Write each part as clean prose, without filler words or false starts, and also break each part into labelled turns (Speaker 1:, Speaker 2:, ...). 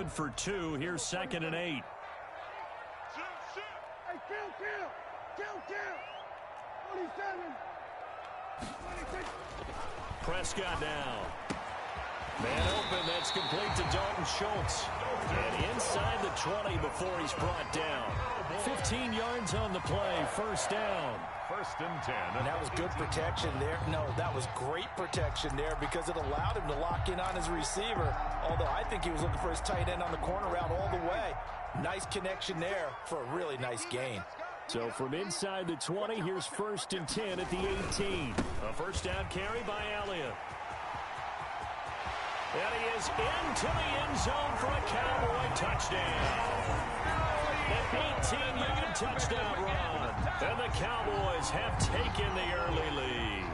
Speaker 1: good for 2. Here's 2nd and 8.
Speaker 2: Hey, kill. 27.
Speaker 1: Prescott now. Man open, that's complete to Dalton Schultz. And inside the 20 before he's brought down. 15 yards on the play, first down.
Speaker 3: 1st and 10.
Speaker 4: And that was good protection there. No, that was great protection there because it allowed him to lock in on his receiver. Although I think he was looking for his tight end on the corner route all the way. Nice connection there for a really nice gain.
Speaker 1: So from inside the 20, here's 1st and 10 at the 18. A first down carry by Elliott. And he is into the end zone for a Cowboy touchdown. An 18-yard touchdown run. And the Cowboys have taken the early lead.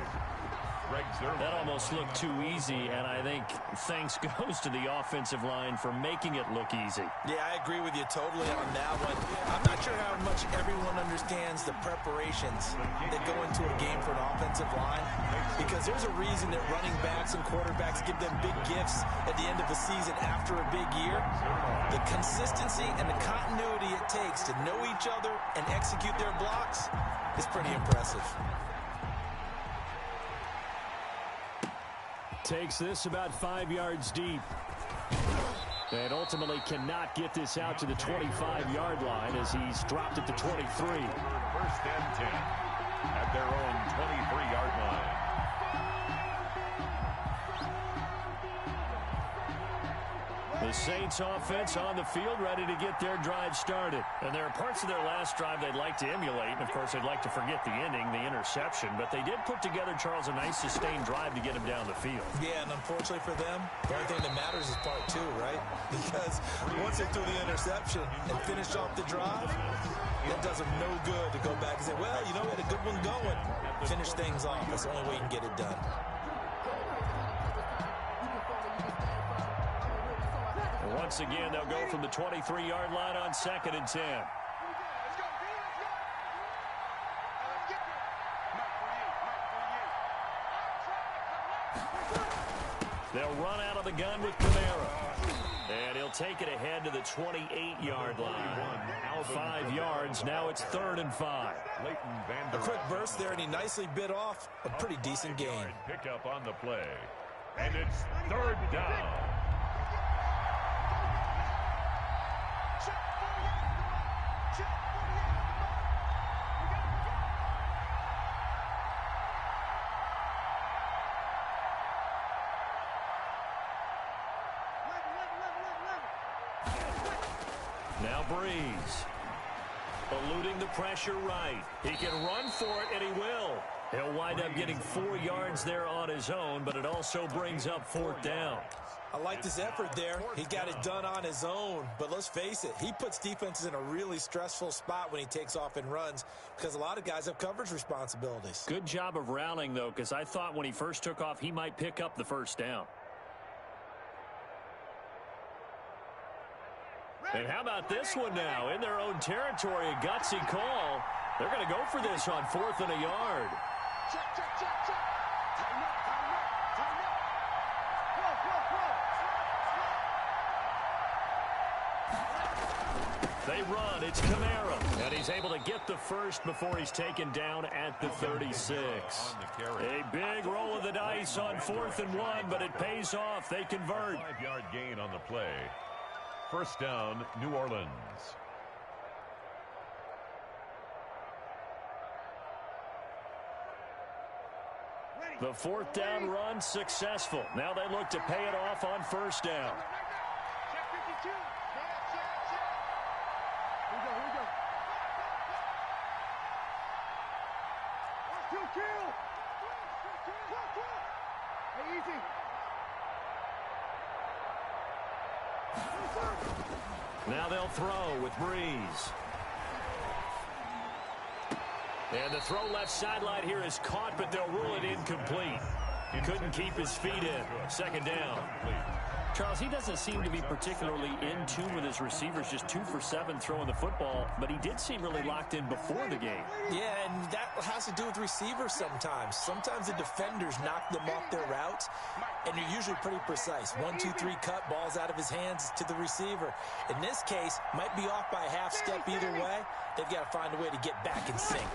Speaker 1: That almost looked too easy, and I think thanks goes to the offensive line for making it look easy.
Speaker 4: Yeah, I agree with you totally on that one. I'm not sure how much everyone understands the preparations that go into a game for an offensive line, because there's a reason that running backs and quarterbacks give them big gifts at the end of the season after a big year. The consistency and the continuity it takes to know each other and execute their blocks is pretty impressive.
Speaker 1: Takes this about 5 yards deep. And ultimately cannot get this out to the 25-yard line as he's dropped at the 23.
Speaker 3: 1st and 10 at their own 23-yard line.
Speaker 1: The Saints offense on the field ready to get their drive started. And there are parts of their last drive they'd like to emulate. And, of course, they'd like to forget the ending, the interception. But they did put together, Charles, a nice sustained drive to get him down the field.
Speaker 4: Yeah, and unfortunately for them, the only thing that matters is part 2, right? Because once they threw the interception and finished off the drive, that does them no good to go back and say, well, you know, we had a good one going. Finish things off. That's the only way you can get it done.
Speaker 1: Once again, they'll go from the 23-yard line on 2nd and 10. They'll run out of the gun with Kamara. And he'll take it ahead to the 28-yard line. 5 yards, now it's 3rd and 5.
Speaker 4: A quick burst there, and he nicely bit off a pretty decent gain.
Speaker 3: Pick up on the play. And it's 3rd down.
Speaker 1: Now Breeze. Eluding the pressure right. He can run for it, and he will. He'll wind up getting 4 yards there on his own, but it also brings up 4th down.
Speaker 4: I like his effort there. He got it done on his own. But let's face it, he puts defenses in a really stressful spot when he takes off and runs because a lot of guys have coverage responsibilities.
Speaker 1: Good job of rallying, though, because I thought when he first took off, he might pick up the first down. And how about this one now? In their own territory, a gutsy call. They're going to go for this on 4th and a yard.
Speaker 2: Check. Time up. Go.
Speaker 1: They run. It's Kamara. And he's able to get the first before he's taken down at the 36. A big roll of the dice on 4th and 1, but it pays off. They convert.
Speaker 3: 5-yard gain on the play. 1st down, New Orleans.
Speaker 1: The 4th down run successful. Now they look to pay it off on 1st down.
Speaker 2: Check 52. Check. Here we go. 2 kill. Hey, easy.
Speaker 1: Now they'll throw with Breeze. And the throw left sideline here is caught, but they'll rule it incomplete. He couldn't keep his feet in. 2nd down. Charles, he doesn't seem to be particularly in tune with his receivers, just 2 for 7 throwing the football, but he did seem really locked in before the game.
Speaker 4: Yeah, and that has to do with receivers sometimes. Sometimes the defenders knock them off their routes, and you're usually pretty precise. 1, 2, 3 cut, balls out of his hands to the receiver. In this case, might be off by a half step either way. They've got to find a way to get back in sync.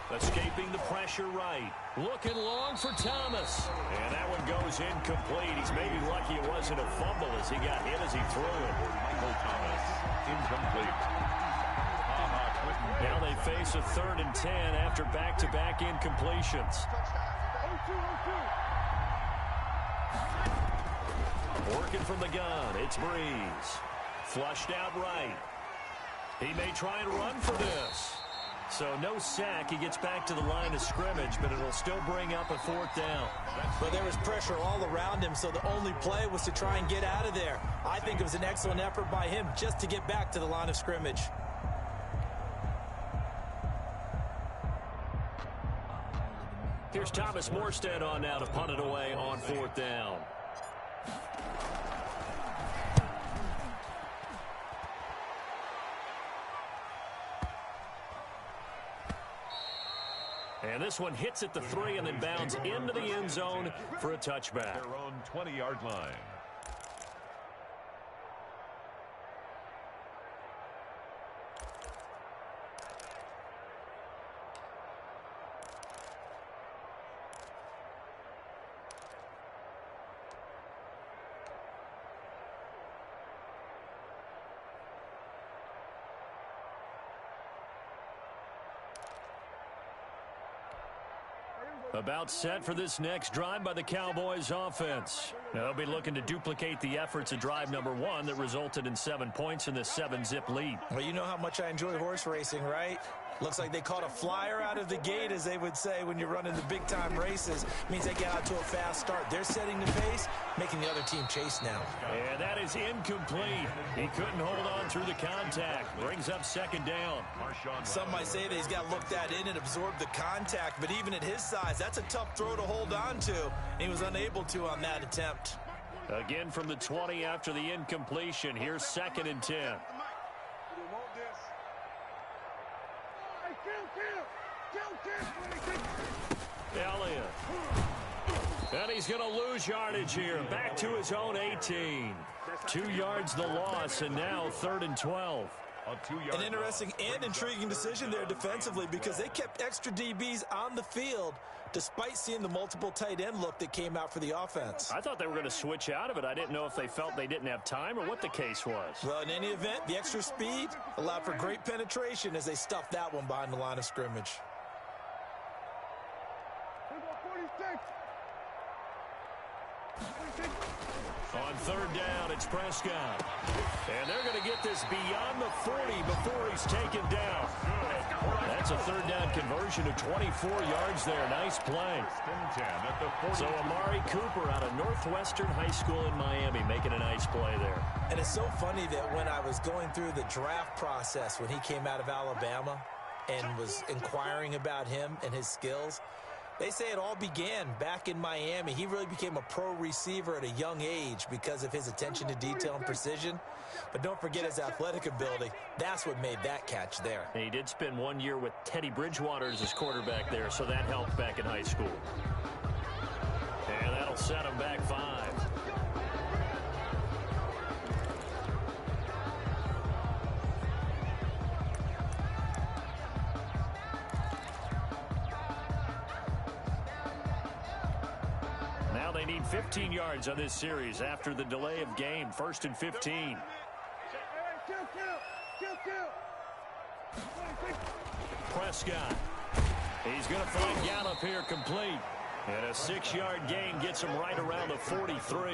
Speaker 1: Escaping the pressure right. Looking long for Thomas. And that one goes incomplete. He's maybe lucky it wasn't a fumble as he got hit as he threw it.
Speaker 3: Michael Thomas, incomplete.
Speaker 1: Now they face a 3rd and 10 after back-to-back incompletions. Working from the gun, it's Breeze. Flushed out right. He may try and run for this. So no sack. He gets back to the line of scrimmage, but it'll still bring up a 4th down.
Speaker 4: But there was pressure all around him, so the only play was to try and get out of there. I think it was an excellent effort by him just to get back to the line of scrimmage.
Speaker 1: Here's Thomas Morstead on now to punt it away on 4th down. And this one hits at the 3 and then bounds into the end zone for a touchback.
Speaker 3: Their own 20-yard line.
Speaker 1: About set for this next drive by the Cowboys offense. They'll be looking to duplicate the efforts of drive number 1 that resulted in 7 points in this 7-zip lead.
Speaker 4: Well, you know how much I enjoy horse racing, right? Looks like they caught a flyer out of the gate, as they would say when you're running the big-time races. Means they get out to a fast start. They're setting the pace, making the other team chase now.
Speaker 1: And that is incomplete. He couldn't hold on through the contact. Brings up 2nd down.
Speaker 4: Some might say that he's got to look that in and absorb the contact, but even at his size, that's a tough throw to hold on to. And he was unable to on that attempt.
Speaker 1: Again from the 20 after the incompletion. Here's 2nd and 10. Elliott. And he's going to lose yardage here. Back to his own 18. 2 yards the loss, and now 3rd and 12.
Speaker 4: An interesting and intriguing decision there defensively, because they kept extra DBs on the field despite seeing the multiple tight end look that came out for the offense.
Speaker 1: I thought they were going to switch out of it. I didn't know if they felt they didn't have time or what the case was.
Speaker 4: Well, in any event, the extra speed allowed for great penetration as they stuffed that one behind the line of scrimmage.
Speaker 1: On 3rd down, it's Prescott. And they're going to get this beyond the 40 before he's taken down. That's a 3rd down conversion of 24 yards there. Nice play. So Amari Cooper out of Northwestern High School in Miami making a nice play there.
Speaker 4: And it's so funny that when I was going through the draft process when he came out of Alabama and was inquiring about him and his skills, they say it all began back in Miami. He really became a pro receiver at a young age because of his attention to detail and precision. But don't forget his athletic ability. That's what made that catch there.
Speaker 1: And he did spend 1 year with Teddy Bridgewater as his quarterback there, so that helped back in high school. And that'll set him back 5. Now they need 15 yards on this series after the delay of game. 1st and 15. Prescott. He's going to find Gallup here complete. And a 6-yard gain gets him right around the 43.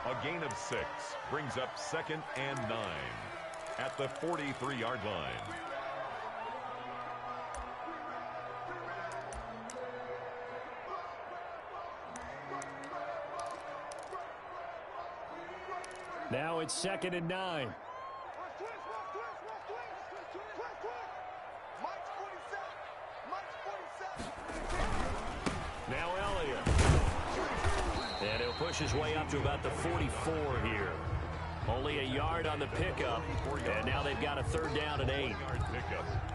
Speaker 3: A gain of 6 brings up 2nd and 9 at the 43-yard line.
Speaker 1: Now it's 2nd and 9. Now And he'll push his way up to about the 44 here. Only a yard on the pickup, and now they've got a 3rd down and 8.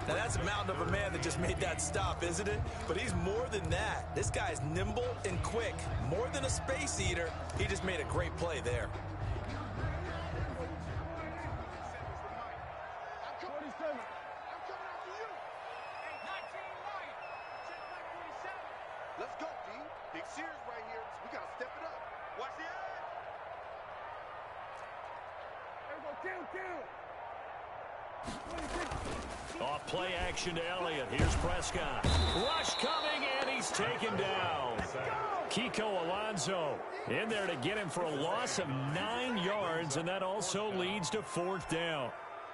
Speaker 4: Now that's a mountain of a man that just made that stop, isn't it? But he's more than that. This guy's nimble and quick. More than a space eater, he just made a great play there.
Speaker 2: Let's go, D. Big series right here. So we got to step it up. Watch the edge.
Speaker 1: Off play action to Elliott. Here's Prescott. Rush coming, and he's taken down. Kiko Alonso in there to get him for a loss of 9 yards, and that also leads to 4th down.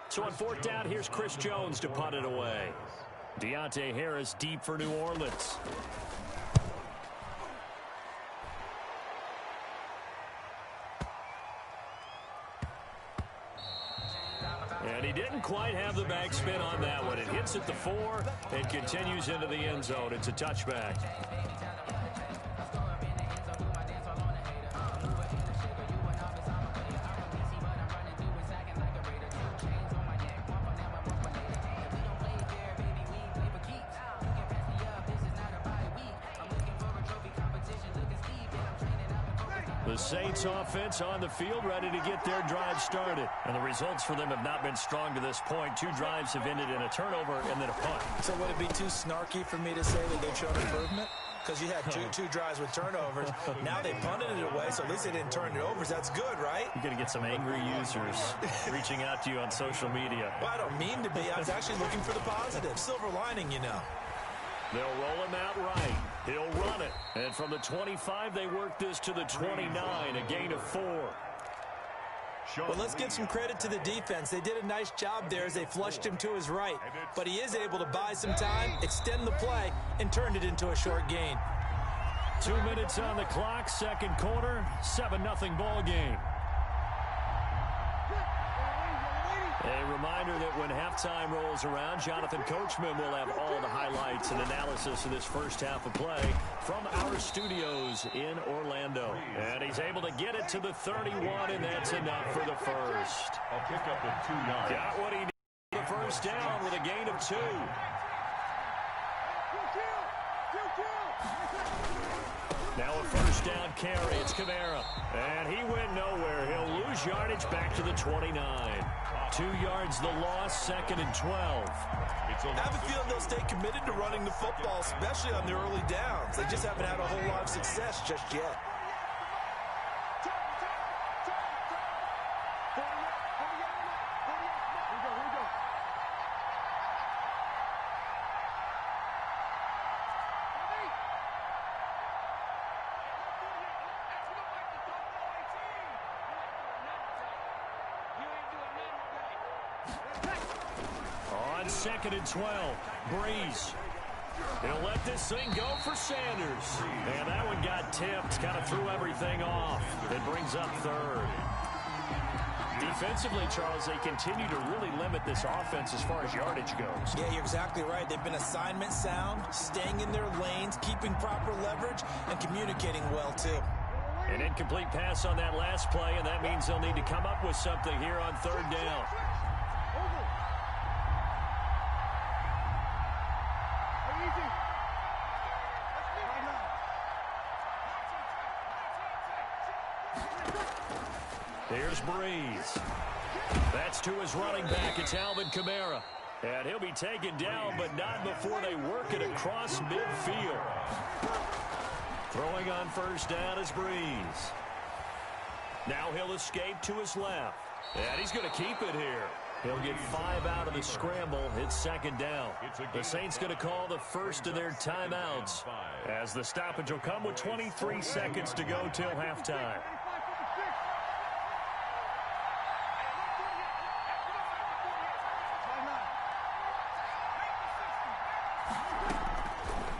Speaker 1: So on 4th down, here's Chris Jones to punt it away. Deontay Harris deep for New Orleans. And he didn't quite have the backspin on that one. It hits at the 4 and continues into the end zone. It's a touchback. The Saints offense on the field ready to get their drive started. And the results for them have not been strong to this point. 2 drives have ended in a turnover and then a punt.
Speaker 4: So would it be too snarky for me to say that they've shown improvement? Because you had two drives with turnovers. Now they punted it away, so at least they didn't turn it over. That's good, right?
Speaker 1: You're going to get some angry users reaching out to you on social media.
Speaker 4: Well, I don't mean to be. I was actually looking for the positive. Silver lining, you know.
Speaker 1: They'll roll him out right. He'll run it. And from the 25, they work this to the 29, a gain of 4.
Speaker 4: Well, let's give some credit to the defense. They did a nice job there as they flushed him to his right. But he is able to buy some time, extend the play, and turned it into a short gain.
Speaker 1: 2 minutes on the clock, 2nd quarter, 7-0 ball game. A reminder that when halftime rolls around, Jonathan Coachman will have all the highlights and analysis of this first half of play from our studios in Orlando. And he's able to get it to the 31, and that's enough for the first.
Speaker 3: A pickup of 2 yards.
Speaker 1: Got what he needed for the first down with a gain of 2. Now a first down carry. It's Kamara. And he went nowhere. He'll lose yardage back to the 29. 2 yards the loss, 2nd and 12.
Speaker 4: I have a feeling they'll stay committed to running the football, especially on the early downs. They just haven't had a whole lot of success just yet.
Speaker 1: On 2nd and 12, Breeze. He'll let this thing go for Sanders. And that one got tipped, kind of threw everything off. It brings up 3rd. Defensively, Charles, they continue to really limit this offense as far as yardage goes.
Speaker 4: Yeah, you're exactly right. They've been assignment sound, staying in their lanes, keeping proper leverage, and communicating well, too.
Speaker 1: An incomplete pass on that last play, and that means they'll need to come up with something here on 3rd down. Here's Breeze. That's to his running back. It's Alvin Kamara. And he'll be taken down, but not before they work it across midfield. Throwing on first down is Breeze. Now he'll escape to his left. And he's going to keep it here. He'll get 5 out of the scramble. It's 2nd down. The Saints going to call the first of their timeouts, as the stoppage will come with 23 seconds to go till halftime.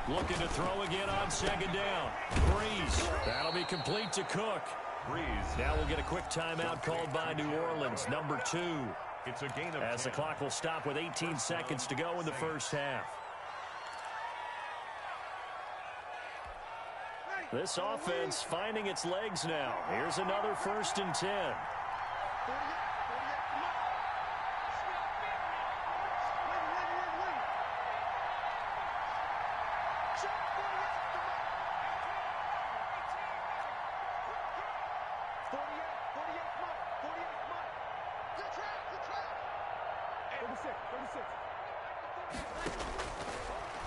Speaker 1: Looking to throw again on 2nd down. Breeze. That'll be complete to Cook.
Speaker 3: Breeze.
Speaker 1: Now we'll get a quick timeout called by New Orleans, number 2.
Speaker 3: It's a gain of
Speaker 1: as the
Speaker 3: 10.
Speaker 1: clock will stop with 18 seconds to go in the first half. This offense finding its legs now. Here's another 1st and 10.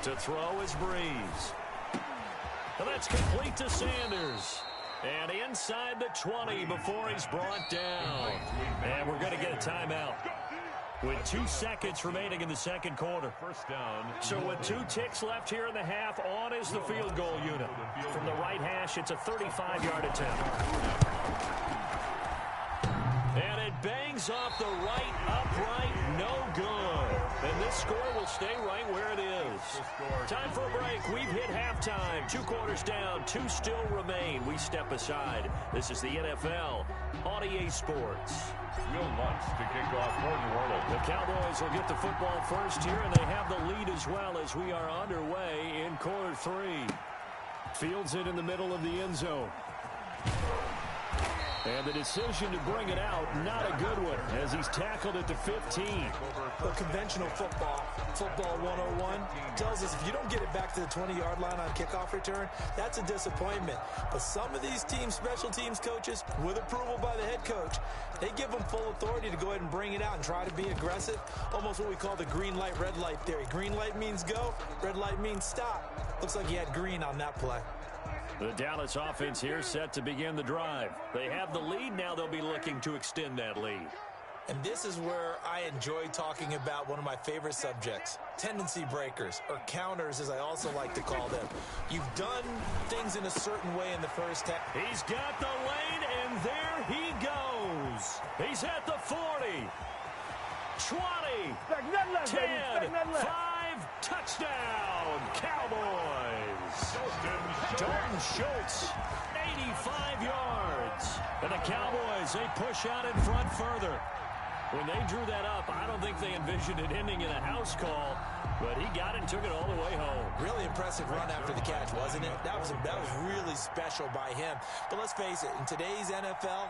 Speaker 1: To throw is Breeze. And that's complete to Sanders. And inside the 20 before he's brought down. And we're going to get a timeout with 2 seconds remaining in the second quarter.
Speaker 3: First down.
Speaker 1: So with 2 ticks left here in the half, on is the field goal unit. From the right hash, it's a 35-yard attempt. And it bangs off the right upright, no good. And this score will stay right where it is. Time for a break. We've hit halftime. 2 quarters down, 2 still remain. We step aside. This is the NFL on EA Sports.
Speaker 3: Will Lutz to kick off for New Orleans.
Speaker 1: The Cowboys will get the football first here, and they have the lead as well as we are underway in quarter 3. Fields it in the middle of the end zone. And the decision to bring it out, not a good one, as he's tackled at the 15.
Speaker 4: Well, conventional football 101, tells us if you don't get it back to the 20-yard line on kickoff return, that's a disappointment. But some of these teams, special teams coaches, with approval by the head coach, they give them full authority to go ahead and bring it out and try to be aggressive, almost what we call the green light, red light theory. Green light means go, red light means stop. Looks like he had green on that play.
Speaker 1: The Dallas offense here set to begin the drive. They have the lead. Now they'll be looking to extend that lead.
Speaker 4: And this is where I enjoy talking about one of my favorite subjects, tendency breakers, or counters as I also like to call them. You've done things in a certain way in the first half.
Speaker 1: He's got the lane, and there he goes. He's at the 40, 20, 10, 5, touchdown, Cowboys. Dalton Schultz, 85 yards. And the Cowboys, they push out in front further. When they drew that up, I don't think they envisioned it ending in a house call, but he got it and took it all the way home.
Speaker 4: Really impressive run after the catch, wasn't it? That was really special by him. But let's face it, in today's NFL,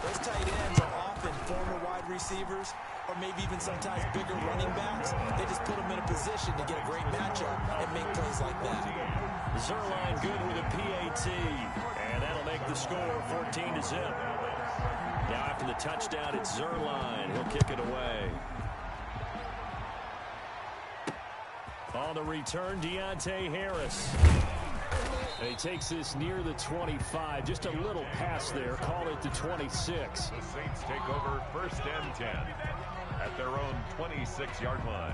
Speaker 4: those tight ends are often former wide receivers or maybe even sometimes bigger running backs. They just put them in a position to get a great matchup and make plays like that.
Speaker 1: Zerline good with a PAT, and that'll make the score 14-0. Now after the touchdown, it's Zerline. He'll kick it away. On the return, Deontay Harris. And he takes this near the 25. Just a little pass there. Call it the 26.
Speaker 3: The Saints take over 1st and 10 at their own 26-yard line.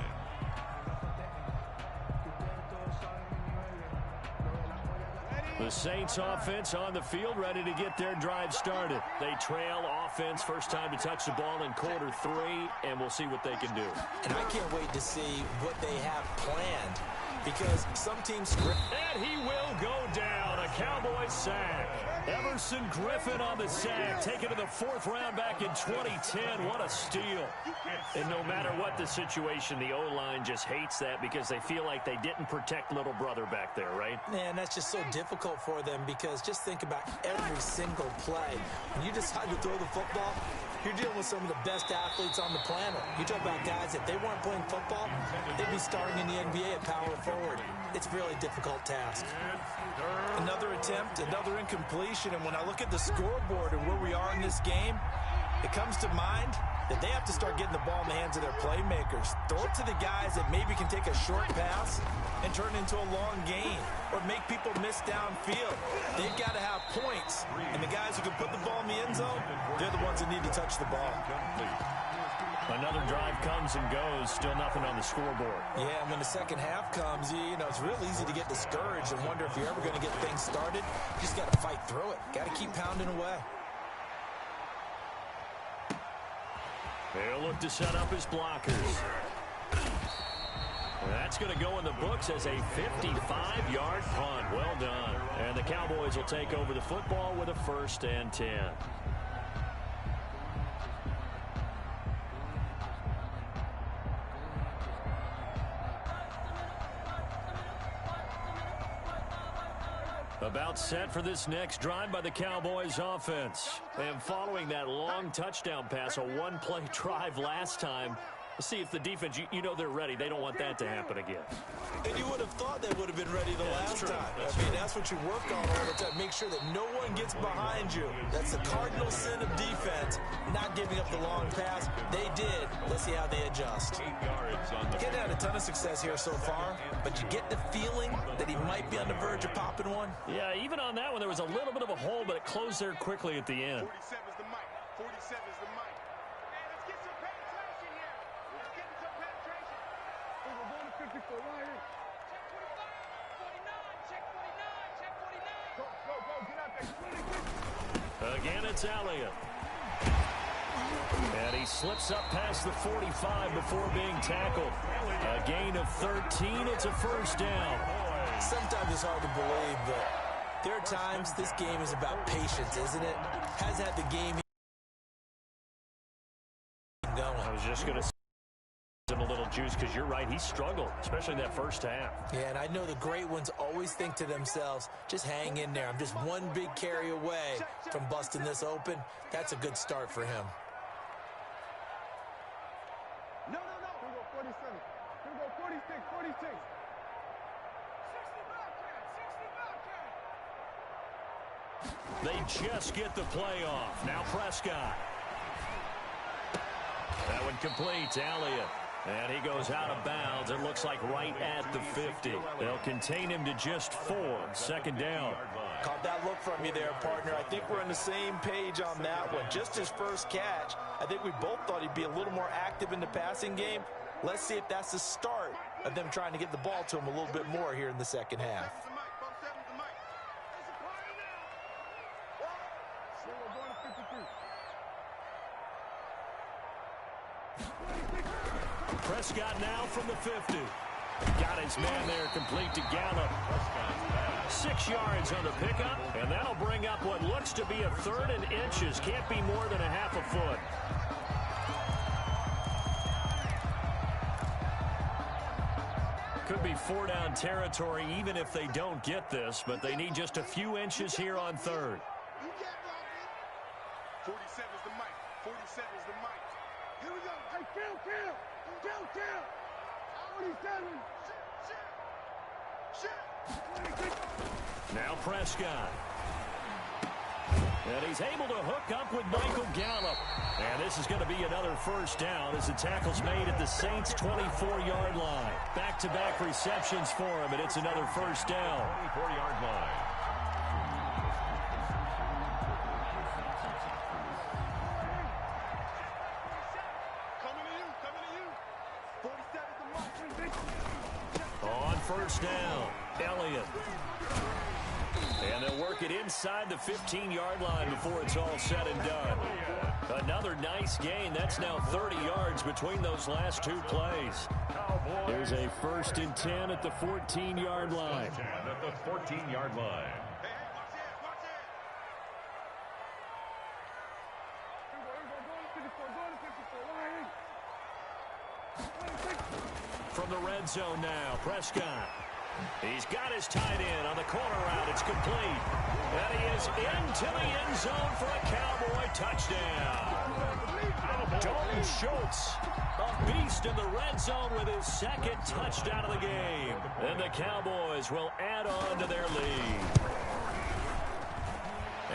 Speaker 1: The Saints offense on the field, ready to get their drive started. They trail offense, first time to touch the ball in quarter 3, and we'll see what they can do.
Speaker 4: And I can't wait to see what they have planned, because some teams script.
Speaker 1: And he will go down. A Cowboys sack. Everson Griffin on the sack, taken to the 4th round back in 2010. What a steal. And no matter what the situation, the O-line just hates that because they feel like they didn't protect little brother back there, right?
Speaker 4: Man, that's just so difficult for them, because just think about every single play. When you decide to throw the football, you're dealing with some of the best athletes on the planet. You talk about guys, if they weren't playing football, they'd be starting in the NBA at power forward. It's a really difficult task. Another attempt, another incompletion, and when I look at the scoreboard and where we are in this game, it comes to mind that they have to start getting the ball in the hands of their playmakers. Throw it to the guys that maybe can take a short pass and turn it into a long gain, or make people miss downfield. They've got to have points, and the guys who can put the ball in the end zone, they're the ones that need to touch the ball.
Speaker 1: Another drive comes and goes, still nothing on the scoreboard.
Speaker 4: Yeah, and when the second half comes, you know, it's real easy to get discouraged and wonder if you're ever going to get things started. You just got to fight through it. Got to keep pounding away.
Speaker 1: They'll look to set up his blockers. That's going to go in the books as a 55-yard punt. Well done. And the Cowboys will take over the football with a 1st and 10. About set for this next drive by the Cowboys offense. And following that long touchdown pass, a one-play drive last time, see if the defense, you know they're ready. They don't want that to happen again.
Speaker 4: And you would have thought they would have been ready the last time. I mean, that's what you work on all the time. Make sure that no one gets behind you. That's the cardinal sin of defense, not giving up the long pass. They did. Let's see how they adjust.
Speaker 3: 8 yards on the
Speaker 4: Getting had a ton of success here so far, but you get the feeling that he might be on the verge of popping one.
Speaker 1: Yeah, even on that one, there was a little bit of a hole, but it closed there quickly at the end.
Speaker 2: 47 is the mic. 47 is the mic. Hey, let's get some penetration here. Let's get some penetration. We're going to 54 right here. Check 49. Check 49. Go. Get out there.
Speaker 1: Again, it's Elliott. And he slips up past the 45 before being tackled. A gain of 13. It's a first down.
Speaker 4: Sometimes it's hard to believe, but there are times this game is about patience, isn't it? Has had the game going.
Speaker 1: I was just going to him a little juice because you're right. He struggled, especially in that first half.
Speaker 4: Yeah, and I know the great ones always think to themselves, just hang in there. I'm just one big carry away from busting this open. That's a good start for him.
Speaker 2: No. Here we go 47. Here we go 46. 60 Bobcat.
Speaker 1: They just get the play off. Now Prescott. That one complete to Elliott. And he goes out of bounds. It looks like right at the 50. They'll contain him to just 4. Second down.
Speaker 4: Caught that look from you there, partner. I think we're on the same page on that one. Just his first catch. I think we both thought he'd be a little more active in the passing game. Let's see if that's the start of them trying to get the ball to him a little bit more here in the second half.
Speaker 1: Prescott now from the 50. Got his man there, complete to Gallup. 6 yards on the pickup, and that'll bring up what looks to be a 3rd and inches. Can't be more than a half a foot. Could be 4-down territory even if they don't get this, but they need just a few inches here on 3rd.
Speaker 2: 47 is the mic. 47 is the mic. Here we go. Hey, kill. 47. Shit.
Speaker 1: Now Prescott. And he's able to hook up with Michael Gallup. And this is going to be another first down as the tackle's made at the Saints' 24-yard line. Back-to-back receptions for him, and it's another first down.
Speaker 3: 24-yard line.
Speaker 1: On first down, Elliott. And they'll work it inside the 15-yard line before it's all said and done. Another nice gain. That's now 30 yards between those last 2 plays. There's a 1st and 10 at the 14-yard line.
Speaker 3: At the 14-yard line.
Speaker 1: From the red zone now, Prescott. He's got his tight end on the corner route. It's complete. And he is into the end zone for a Cowboy touchdown. Dalton Schultz, a beast in the red zone with his 2nd touchdown of the game. And the Cowboys will add on to their lead.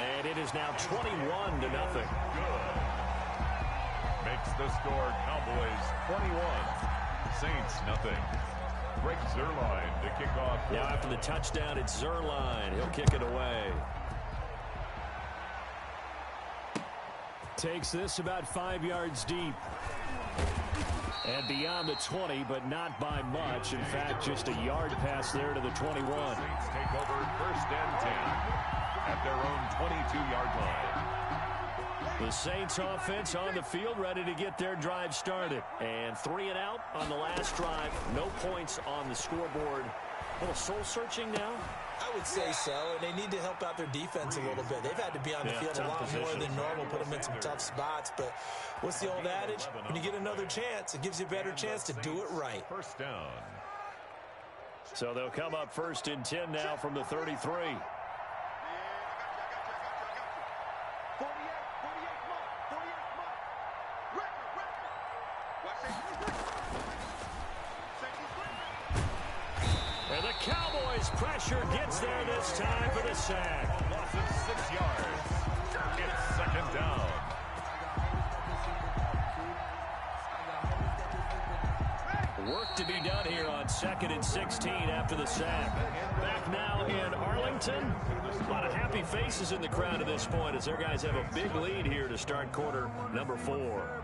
Speaker 1: And it is now 21-0.
Speaker 3: Makes the score Cowboys 21. Saints nothing. Greg Zuerlein to kick off.
Speaker 1: Now after the touchdown, it's Zuerlein. He'll kick it away. Takes this about 5 yards deep. And beyond the 20, but not by much. In fact, just a yard pass there to the 21.
Speaker 3: Saints take over 1st and 10 at their own 22-yard line.
Speaker 1: The Saints offense on the field, ready to get their drive started. And 3 and out on the last drive. No points on the scoreboard. A little soul-searching now?
Speaker 4: I would say so, and they need to help out their defense a little bit. They've had to be on the field a lot more than normal, put them in some tough spots. But what's the old adage? When you get another chance, it gives you a better chance to do it right.
Speaker 3: First down.
Speaker 1: So they'll come up 1st and 10 now from the 33. pressure, gets there this time for the sack.
Speaker 3: Loss of 6 yards. It's second down.
Speaker 1: Work to be done here on 2nd and 16 after the sack. Back now in Arlington. A lot of happy faces in the crowd at this point as their guys have a big lead here to start quarter number 4.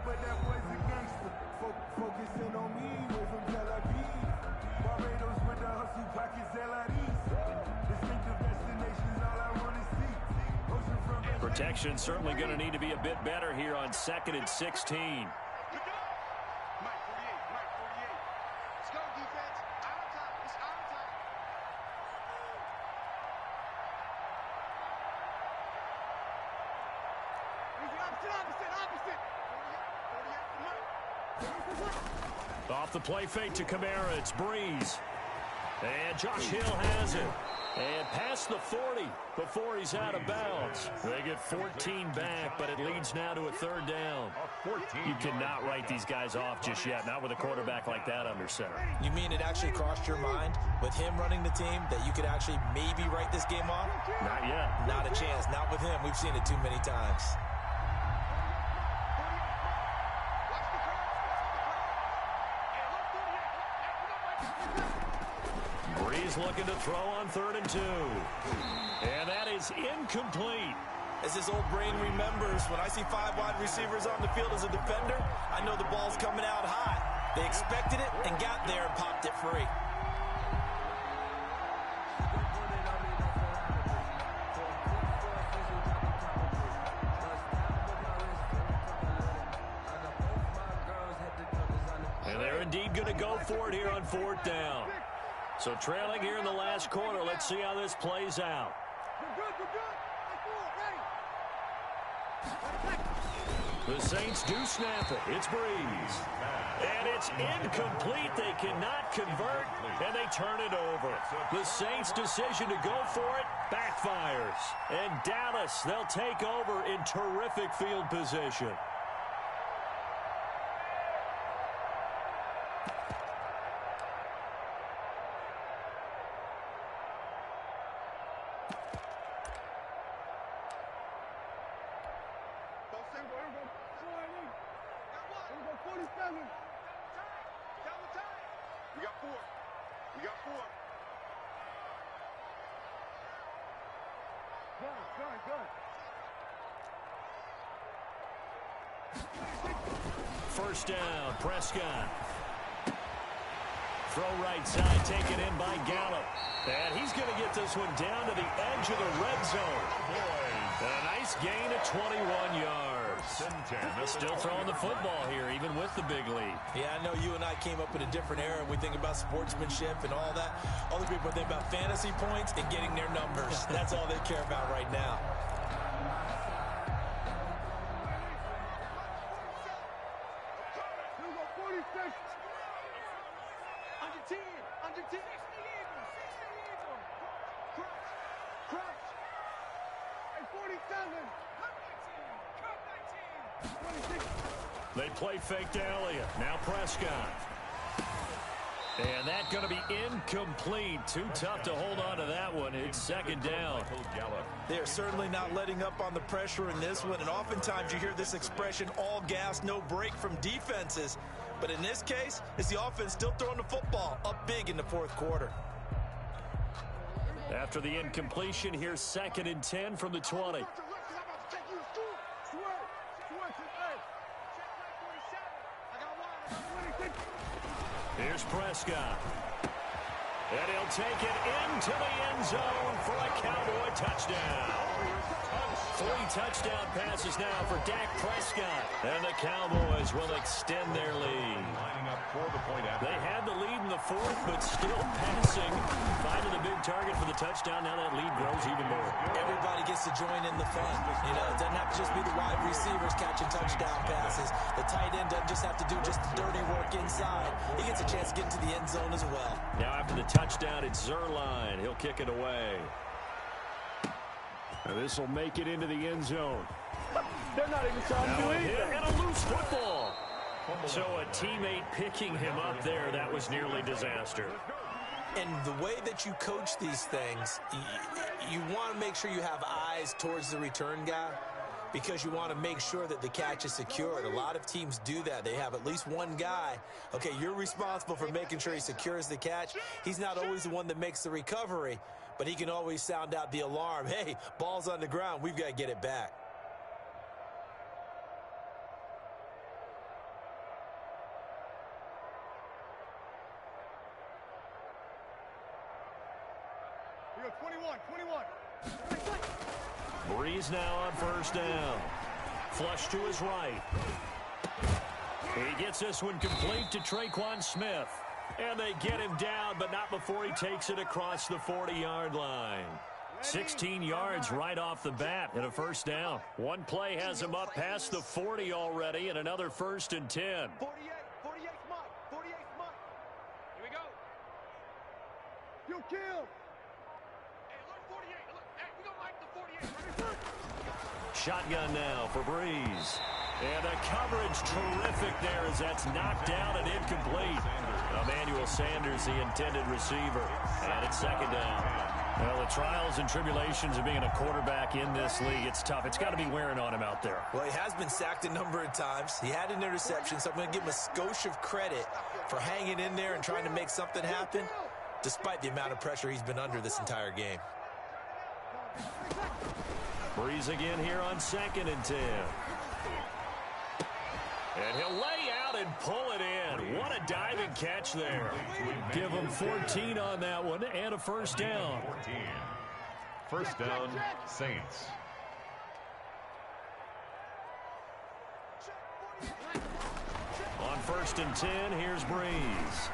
Speaker 1: Protection certainly going to need to be a bit better here on 2nd and 16. Off the play fake to Kamara, it's Breeze. And Josh Hill has it. And past the 40 before he's out of bounds. They get 14 back, but it leads now to a 3rd down. You cannot write these guys off just yet, not with a quarterback like that under center.
Speaker 4: You mean it actually crossed your mind with him running the team that you could actually maybe write this game off?
Speaker 1: Not yet.
Speaker 4: Not a chance. Not with him. We've seen it too many times.
Speaker 1: Looking to throw on 3rd and 2. And that is incomplete.
Speaker 4: As his old brain remembers, when I see 5 wide receivers on the field as a defender, I know the ball's coming out hot. They expected it and got there and popped it free.
Speaker 1: And they're indeed going to go for it here on 4th down. So trailing here in the last quarter. Let's see how this plays out. The Saints do snap it. It's Breeze. And it's incomplete. They cannot convert, and they turn it over. The Saints' decision to go for it backfires. And Dallas, they'll take over in terrific field position. First down, Prescott. Throw right side, taken in by Gallup. And he's going to get this one down to the edge of the red zone. A nice gain of 21 yards. Still throwing the football here, even with the big lead.
Speaker 4: Yeah, I know you and I came up in a different era, and we think about sportsmanship and all that. Other people think about fantasy points and getting their numbers. That's all they care about right now.
Speaker 1: They play fake to Elliott. Now Prescott. And that's going to be incomplete. Too tough to hold on to that one. It's 2nd down.
Speaker 4: They're certainly not letting up on the pressure in this one. And oftentimes you hear this expression, all gas, no break from defenses. But in this case, it's the offense still throwing the football up big in the 4th quarter.
Speaker 1: After the incompletion, here's 2nd and 10 from the 20. Here's Prescott. And he'll take it into the end zone for a Cowboy touchdown. 3 touchdown passes now for Dak Prescott. And the Cowboys will extend their lead. They had the lead in the 4th, but still passing. Finding the big target for the touchdown. Now that lead grows even more.
Speaker 4: Everybody gets to join in the fun. You know, it doesn't have to just be the wide receivers catching touchdown passes. The tight end doesn't just have to do just the dirty work inside. He gets a chance to get into the end zone as well.
Speaker 1: Now after the touchdown, it's Zerline. He'll kick it away. Now this will make it into the end zone.
Speaker 2: They're not even trying to do anything.
Speaker 1: And a loose football. So a teammate picking him up there, that was nearly disaster.
Speaker 4: And the way that you coach these things, you want to make sure you have eyes towards the return guy because you want to make sure that the catch is secured. A lot of teams do that. They have at least one guy. Okay, you're responsible for making sure he secures the catch. He's not always the one that makes the recovery, but he can always sound out the alarm. Hey, ball's on the ground. We've got to get it back.
Speaker 2: We go 21.
Speaker 1: Breeze now on first down. Flush to his right. He gets this one complete to Traquan Smith. And they get him down, but not before he takes it across the 40-yard line. 16 yards right off the bat and a first down. One play has him up past the 40 already and another 1st and 10.
Speaker 2: 48 Mike. 48 Mike. Here we go. You kill. Hey, look, 48. Look, hey, we don't like the 48.
Speaker 1: Shotgun now for Breeze. And the coverage terrific there as that's knocked down and incomplete. Emmanuel Sanders, the intended receiver. And it's 2nd down. Well, the trials and tribulations of being a quarterback in this league, it's tough. It's got to be wearing on him out there.
Speaker 4: Well, he has been sacked a number of times. He had an interception, so I'm going to give him a skosh of credit for hanging in there and trying to make something happen, despite the amount of pressure he's been under this entire game.
Speaker 1: Breeze again here on 2nd and 10. And he'll lay out and pull it in. What a diving catch there. Give him 14 on that one and a first down.
Speaker 3: 14. First down, Saints.
Speaker 1: On 1st and 10, here's Breeze.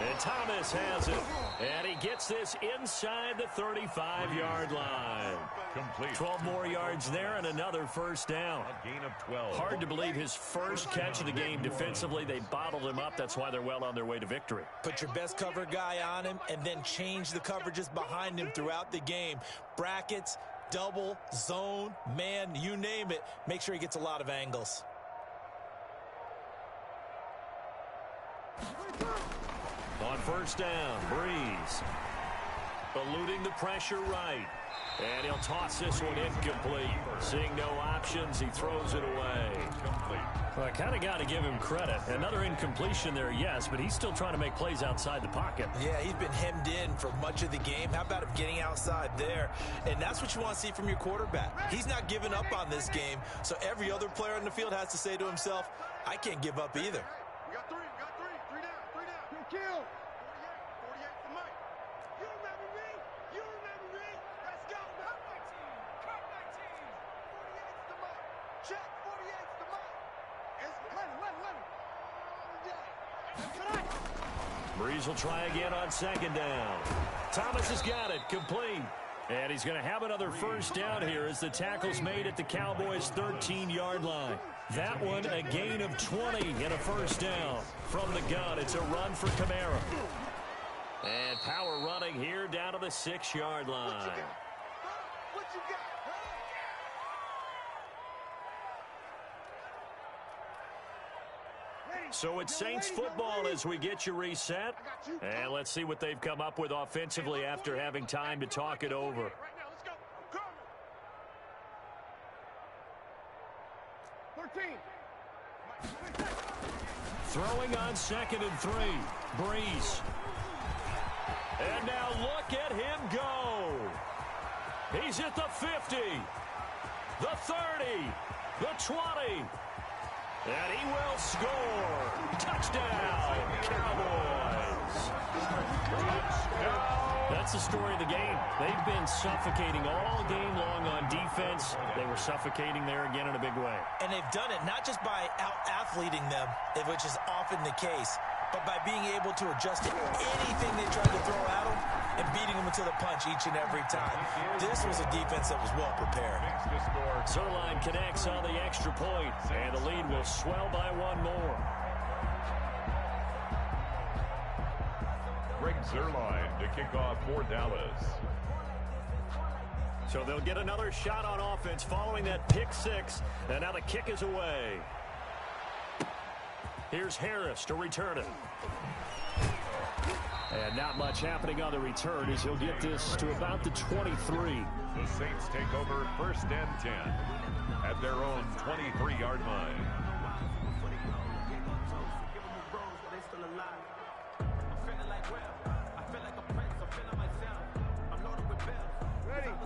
Speaker 1: And Thomas has it. And he gets this inside the 35-yard line.
Speaker 3: Complete.
Speaker 1: 12 more yards there and another first down.
Speaker 3: A gain of 12.
Speaker 1: Hard to believe his first catch of the game defensively. They bottled him up. That's why they're well on their way to victory.
Speaker 4: Put your best cover guy on him and then change the coverages behind him throughout the game. Brackets, double, zone, man, you name it. Make sure he gets a lot of angles.
Speaker 1: On first down, Breeze. Eluding the pressure right. And he'll toss this one incomplete. Seeing no options, he throws it away. Well, I kind of got to give him credit. Another incompletion there, yes, but he's still trying to make plays outside the pocket.
Speaker 4: Yeah, he's been hemmed in for much of the game. How about him getting outside there? And that's what you want to see from your quarterback. He's not giving up on this game, so every other player on the field has to say to himself, I can't give up either.
Speaker 2: We got 3. Three down. You kill. 48 for Mike. You remember me? Let's go. Cut my team. 48's the Mike. Check. 48's the Mike. Let him.
Speaker 1: Breeze will try again on 2nd down. Thomas has got it, complete. And he's going to have another first down here as the tackle's made at the Cowboys' 13-yard line. That one, a gain of 20 and a first down. From the gun, it's a run for Kamara. And power running here down to the 6-yard line.
Speaker 2: What you got?
Speaker 1: So it's Saints football as we get you reset. And let's see what they've come up with offensively after having time to talk it over.
Speaker 2: Right now, let's go. Come. 13.
Speaker 1: Throwing on 2nd and 3. Breeze. And now look at him go. He's at the 50. The 30. The 20. And he will score. Touchdown, Cowboys. That's the story of the game. They've been suffocating all game long on defense. They were suffocating there again in a big way.
Speaker 4: And they've done it not just by out-athleting them, which is often the case, but by being able to adjust to anything they tried to throw at them and beating them to the punch each and every time. This was a defense that was well prepared.
Speaker 1: Zerline connects on the extra point, and the lead will swell by one more.
Speaker 3: Greg Zerline to kick off for Dallas.
Speaker 1: So they'll get another shot on offense following that pick 6, and now the kick is away. Here's Harris to return it. And not much happening on the return as he'll get this to about the 23.
Speaker 3: The Saints take over 1st and 10 at their own 23-yard line.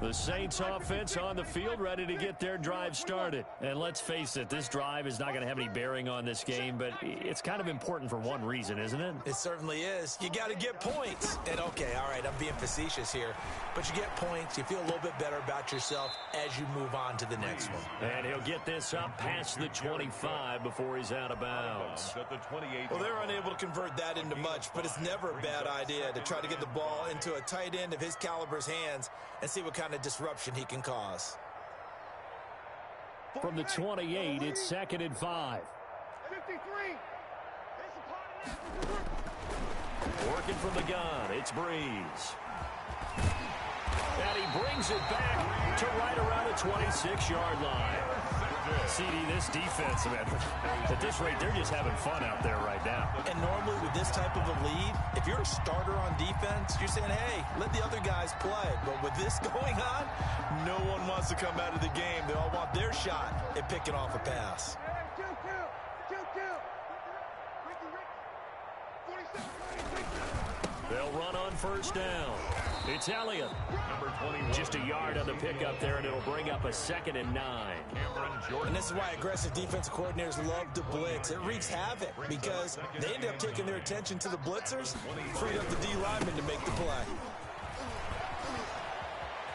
Speaker 1: The Saints offense on the field, ready to get their drive started. And let's face it, this drive is not going to have any bearing on this game, but it's kind of important for one reason, isn't it?
Speaker 4: It certainly is. You got to get points. And okay, all right, I'm being facetious here, but you get points, you feel a little bit better about yourself as you move on to the next one.
Speaker 1: And he'll get this up past the 25 before he's out of bounds.
Speaker 4: Well, they're unable to convert that into much, but it's never a bad idea to try to get the ball into a tight end of his caliber's hands and see what kind of disruption he can cause.
Speaker 1: From the 28, it's 2nd and 5.
Speaker 2: 53.
Speaker 1: Working from the gun, it's Breeze. And he brings it back to right around the 26-yard line. CD, this defense, man, at this rate, they're just having fun out there right now.
Speaker 4: And normally with this type of a lead, if you're a starter on defense, you're saying, hey, let the other guys play. But with this going on, no one wants to come out of the game. They all want their shot at picking off a pass.
Speaker 1: They'll run on 1st down. It's Elliott.
Speaker 3: Number 21.
Speaker 1: Just a yard on the pickup there, and it'll bring up a 2nd and 9.
Speaker 4: And this is why aggressive defensive coordinators love to blitz. It wreaks havoc because they end up taking their attention to the blitzers, freed up the D lineman to make the play.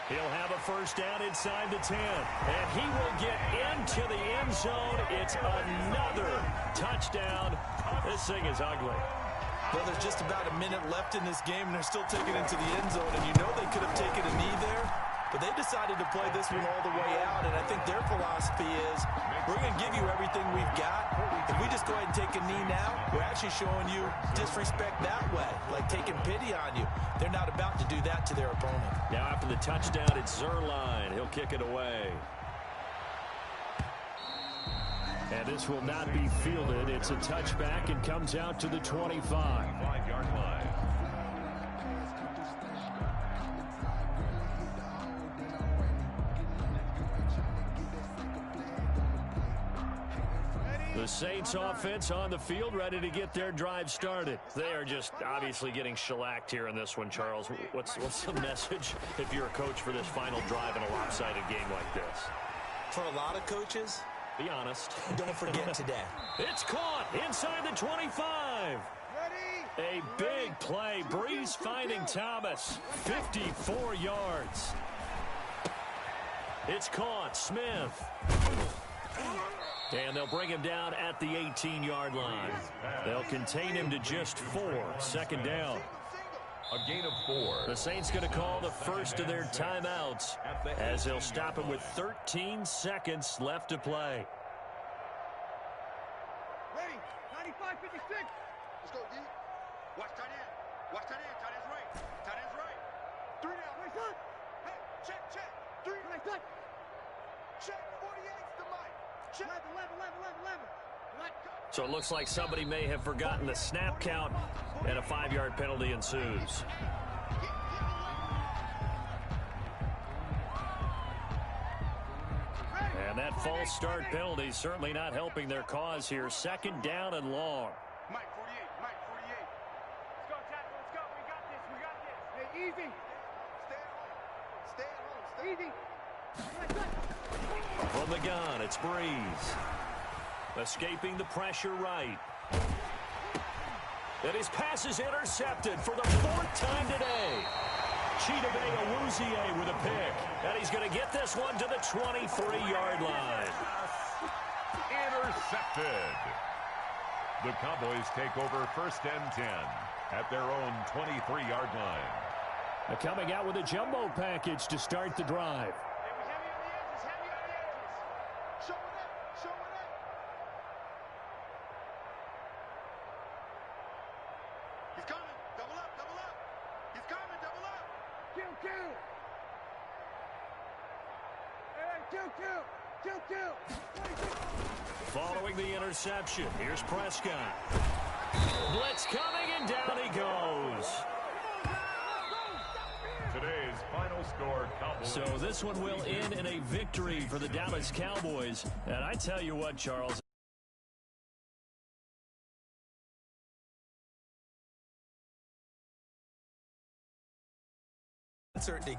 Speaker 1: He'll have a 1st down inside the 10. And he will get into the end zone. It's another touchdown. This thing is ugly.
Speaker 4: Well, there's just about a minute left in this game, and they're still taking it into the end zone. And you know they could have taken a knee there, but they decided to play this one all the way out. And I think their philosophy is, we're going to give you everything we've got. If we just go ahead and take a knee now, we're actually showing you disrespect that way, like taking pity on you. They're not about to do that to their opponent.
Speaker 1: Now after the touchdown, it's Zerline. He'll kick it away. And this will not be fielded. It's a touchback and comes out to the 25.
Speaker 3: 5-yard line.
Speaker 1: The Saints offense on the field, ready to get their drive started. They are just obviously getting shellacked here in this one, Charles. What's the message if you're a coach for this final drive in a lopsided game like this?
Speaker 4: For a lot of coaches,
Speaker 1: be honest.
Speaker 4: Don't forget today.
Speaker 1: It's caught inside the 25. A big play. Breeze finding Thomas. 54 yards. It's caught. Smith. And they'll bring him down at the 18-yard line. They'll contain him to just 4. 2nd down.
Speaker 3: A gain of 4.
Speaker 1: The Saints going to call the first of their timeouts as they'll stop him with 13 seconds left to play.
Speaker 2: Ready, 95-56. Let's go, D. Watch tight end. Watch tight end. Tight end's right. Tight end's right. 3 down. Wait, son. Hey, check. 3. Right, son. Check. 48's the mic. Check. 11.
Speaker 1: So it looks like somebody may have forgotten the snap count, and a 5-yard penalty ensues. And that false start penalty certainly not helping their cause here. 2nd down and long.
Speaker 2: Mike 48. Let's go, tackle. Let's go. We got this. Hey, easy. Stay at home. Easy.
Speaker 1: From the gun, it's Breeze. Escaping the pressure right. And his pass is intercepted for the 4th time today. Chidobe Awuzie with a pick. And he's going to get this one to the 23-yard line.
Speaker 3: Intercepted. The Cowboys take over 1st and 10 at their own 23-yard line.
Speaker 1: Coming out with a jumbo package to start the drive. Following the interception, here's Prescott. Blitz coming, and down he goes.
Speaker 3: Today's final score, Cowboys.
Speaker 1: So this one will end in a victory for the Dallas Cowboys. And I tell you what, Charles.
Speaker 4: Certainly,